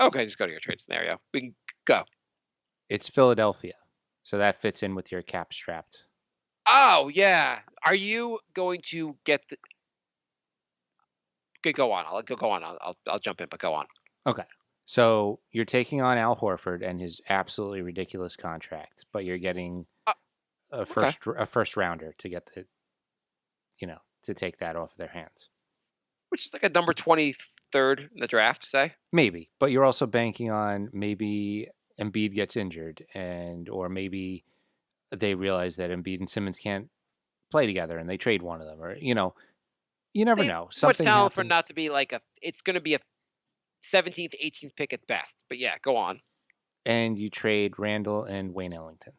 Okay, just go to your trade scenario. We can go. It's Philadelphia, so that fits in with your cap strapped. Oh yeah, are you going to get the? Okay, go on. I'll jump in, but go on. Okay, so you're taking on Al Horford and his absolutely ridiculous contract, but you're getting a first rounder to get to take that off of their hands, which is like a number 23rd in the draft, say maybe. But you're also banking on maybe Embiid gets injured, or maybe they realize that Embiid and Simmons can't play together, and they trade one of them, or you never know. Something happens. For not to be like it's going to be a 17th, 18th pick at best. But yeah, go on. And you trade Randall and Wayne Ellington.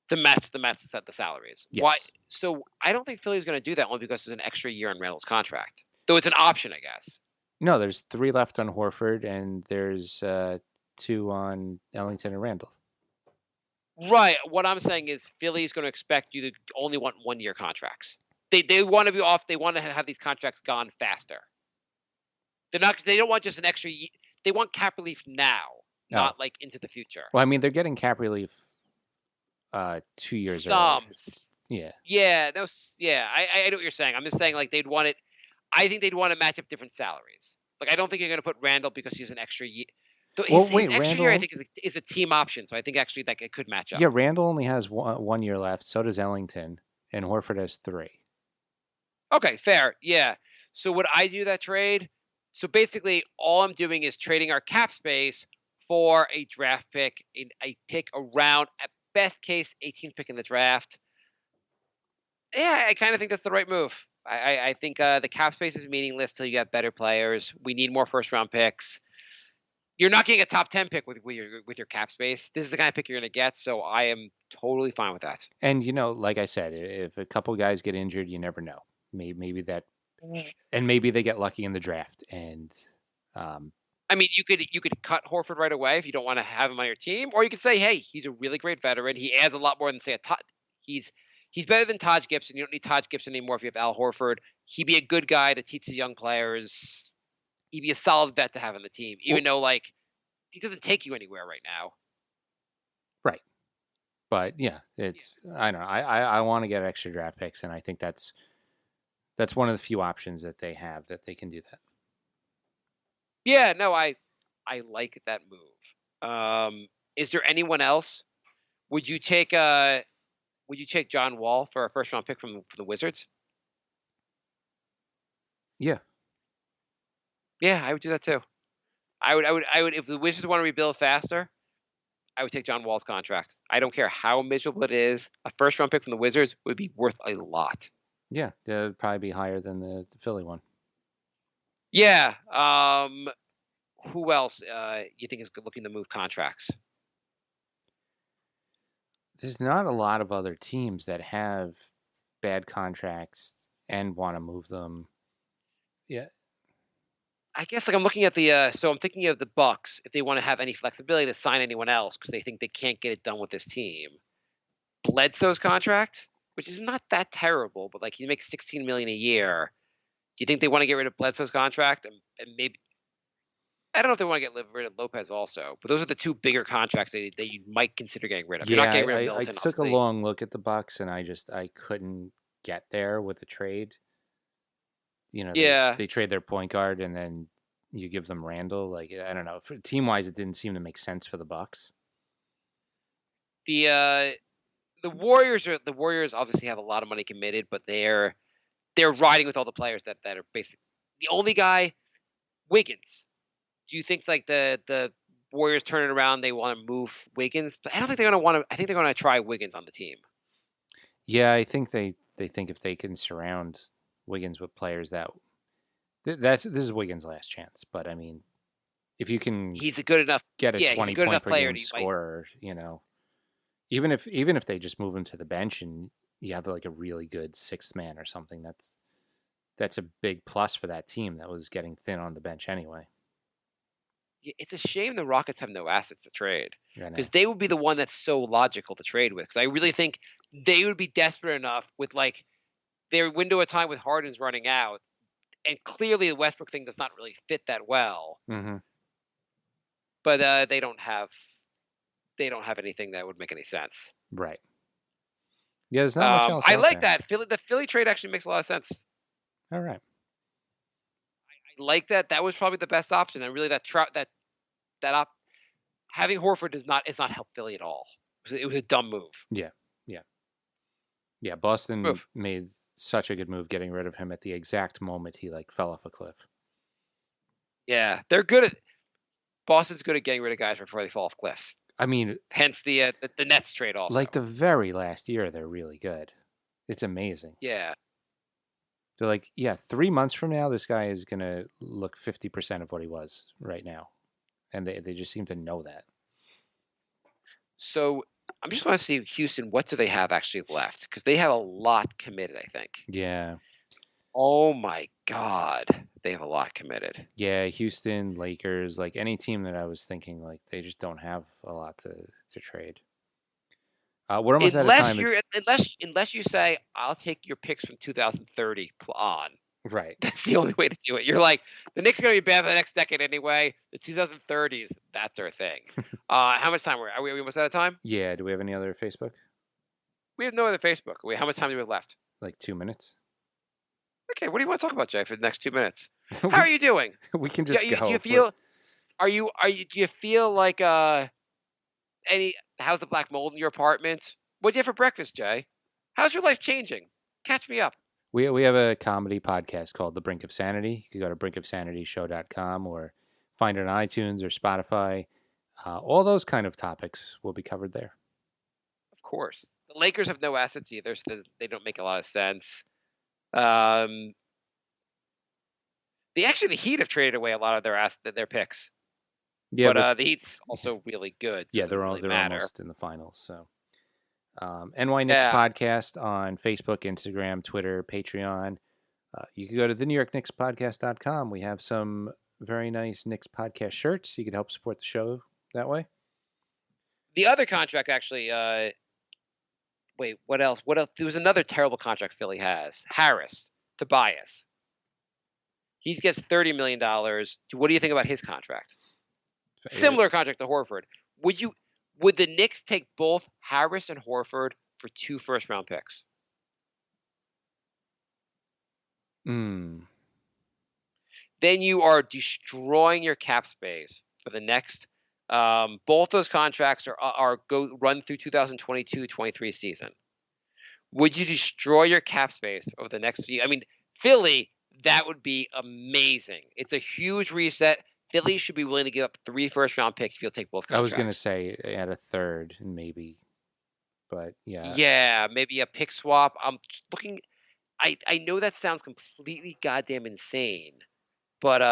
To match to set the salaries. Yes. Why? So I don't think Philly's going to do that only because there's an extra year on Randall's contract. Though it's an option, I guess. No, there's 3 left on Horford, and there's 2 on Ellington and Randall. Right. What I'm saying is Philly's going to expect you to only want 1-year contracts. They want to be off. They want to have these contracts gone faster. They don't want just an extra. They want cap relief now, not like into the future. Well, I mean, they're getting cap relief 2 years earlier. Yeah. Yeah. No. Yeah. I know what you're saying. I'm just saying like they'd want it. I think they'd want to match up different salaries. Like I don't think you're going to put Randall because he's an extra year. His extra Randall, year I think is a team option. So I think actually that it could match up. Yeah, Randall only has 1 year left. So does Ellington, and Horford has 3. Okay, fair. Yeah. So would I do that trade? So basically, all I'm doing is trading our cap space for a draft pick, a pick around, at best case, 18th pick in the draft. Yeah, I kind of think that's the right move. I think the cap space is meaningless till you get better players. We need more first-round picks. You're not getting a top 10 pick with your cap space. This is the kind of pick you're going to get, so I am totally fine with that. And, like I said, if a couple guys get injured, you never know. Maybe that, and maybe they get lucky in the draft. And I mean, you could cut Horford right away if you don't want to have him on your team, or you could say, hey, he's a really great veteran. He adds a lot more than say he's better than Taj Gibson. You don't need Taj Gibson anymore if you have Al Horford. He'd be a good guy to teach the young players. He'd be a solid vet to have on the team, even though like he doesn't take you anywhere right now. Right, but yeah, I don't know. I want to get extra draft picks, and I think that's one of the few options that they have that they can do that. Yeah, no, I like that move. Is there anyone else? Would you take John Wall for a first round pick from the Wizards? Yeah. Yeah, I would do that too. I would if the Wizards want to rebuild faster, I would take John Wall's contract. I don't care how miserable it is. A first round pick from the Wizards would be worth a lot. Yeah, it would probably be higher than the Philly one. Yeah. Who else you think is looking to move contracts? There's not a lot of other teams that have bad contracts and want to move them. Yeah. I guess like I'm looking at so I'm thinking of the Bucks if they want to have any flexibility to sign anyone else because they think they can't get it done with this team. Bledsoe's contract, which is not that terrible, but like he makes $16 million a year. Do you think they want to get rid of Bledsoe's contract and maybe? I don't know if they want to get rid of Lopez also, but those are the 2 bigger contracts that you might consider getting rid of. Yeah, You're not getting rid of I Middleton, took a long look at the Bucks and I couldn't get there with a trade. They trade their point guard and then you give them Randall. Like I don't know, team wise, it didn't seem to make sense for the Bucks. The the Warriors obviously have a lot of money committed, but they're riding with all the players that are basically the only guy, Wiggins. Do you think like the Warriors turn it around, they want to move Wiggins? But I don't think they're going to want to. I think they're going to try Wiggins on the team. Yeah, I think they think if they can surround Wiggins with players this is Wiggins' last chance. But I mean, if you can, he's a good enough get a he's a 20 good point enough per player game scorer, even if they just move him to the bench and you have like a really good sixth man or something, that's a big plus for that team that was getting thin on the bench anyway. It's a shame the Rockets have no assets to trade Because they would be the one that's so logical to trade with. Because I really think they would be desperate enough with like their window of time with Harden's running out, and clearly the Westbrook thing does not really fit that well. Mm-hmm. But they don't have anything that would make any sense. Right. Yeah, there's not much else. I like that the Philly trade actually makes a lot of sense. All right. I like that. That was probably the best option, and really having Horford is not help Philly at all. It was a dumb move. Yeah. Boston made such a good move getting rid of him at the exact moment he like fell off a cliff. Yeah, they're good at. Boston's good at getting rid of guys before they fall off cliffs. I mean, hence the Nets trade also. Like the very last year, they're really good. It's amazing. Yeah. They're like, 3 months from now, this guy is going to look 50% of what he was right now. And they just seem to know that. So I just want to see Houston, what do they have actually left? Because they have a lot committed, I think. Yeah. Oh, my God. They have a lot committed. Yeah, Houston, Lakers, like any team that I was thinking, like they just don't have a lot to trade. We're almost out of time. Unless you say, I'll take your picks from 2030 on. Right. That's the only way to do it. You're like, the Knicks are going to be bad for the next decade anyway. The 2030s, that's our thing. How much time are we almost out of time? Yeah. Do we have any other Facebook? We have no other Facebook. How much time do we have left? Like 2 minutes. Okay, what do you want to talk about, Jay, for the next 2 minutes? How are you doing? We can just go. Do you feel? Do you feel like how's the black mold in your apartment? What do you have for breakfast, Jay? How's your life changing? Catch me up. We have a comedy podcast called The Brink of Sanity. You can go to brinkofsanityshow.com or find it on iTunes or Spotify. All those kind of topics will be covered there. Of course. The Lakers have no assets either, so they don't make a lot of sense. The Heat have traded away a lot of their picks. Yeah, but the Heat's also really good. Yeah, they're almost in the finals. So, NY Knicks Podcast on Facebook, Instagram, Twitter, Patreon. You can go to the NewYorkKnicksPodcast.com. We have some very nice Knicks podcast shirts. You can help support the show that way. The other contract actually. Wait, what else? There was another terrible contract Philly has. Harris, Tobias. He gets $30 million. What do you think about his contract? Similar contract to Horford. Would the Knicks take both Harris and Horford for 2 first-round picks? Then you are destroying your cap space for the next. Both those contracts run through 2022-23 season. Would you destroy your cap space over the next few? I mean, Philly, that would be amazing. It's a huge reset. Philly should be willing to give up 3 first-round picks if you'll take both contracts. I was going to say add a third, maybe, but yeah. Yeah, maybe a pick swap. I'm looking. I know that sounds completely goddamn insane, but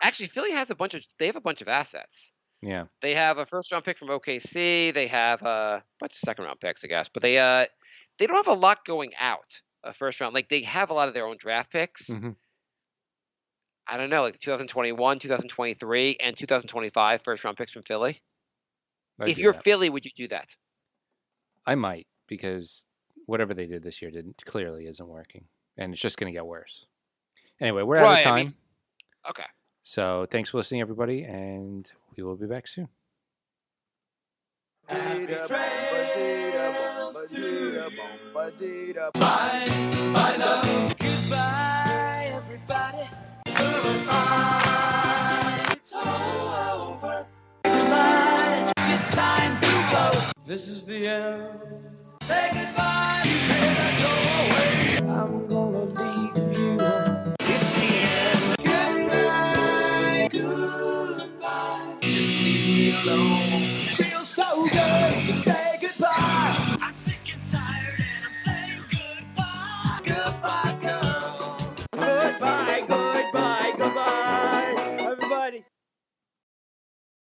actually, Philly has a bunch of assets. Yeah. They have a first-round pick from OKC. They have a bunch of second-round picks, I guess, but they don't have a lot going out. A first round, like they have a lot of their own draft picks. Mm-hmm. I don't know, like 2021, 2023, and 2025 first round picks from Philly. If you're Philly, would you do that? I might, because whatever they did this year clearly isn't working, and it's just going to get worse. Anyway, we're out of time. Okay. So thanks for listening, everybody, and we will be back soon. My love. Goodbye, everybody. Goodbye. It's all over. Goodbye. It's time to go. This is the end. Say goodbye, you better go away. I'm gonna leave you. It's the end. Goodbye, goodbye. Just leave me alone. Feels so good.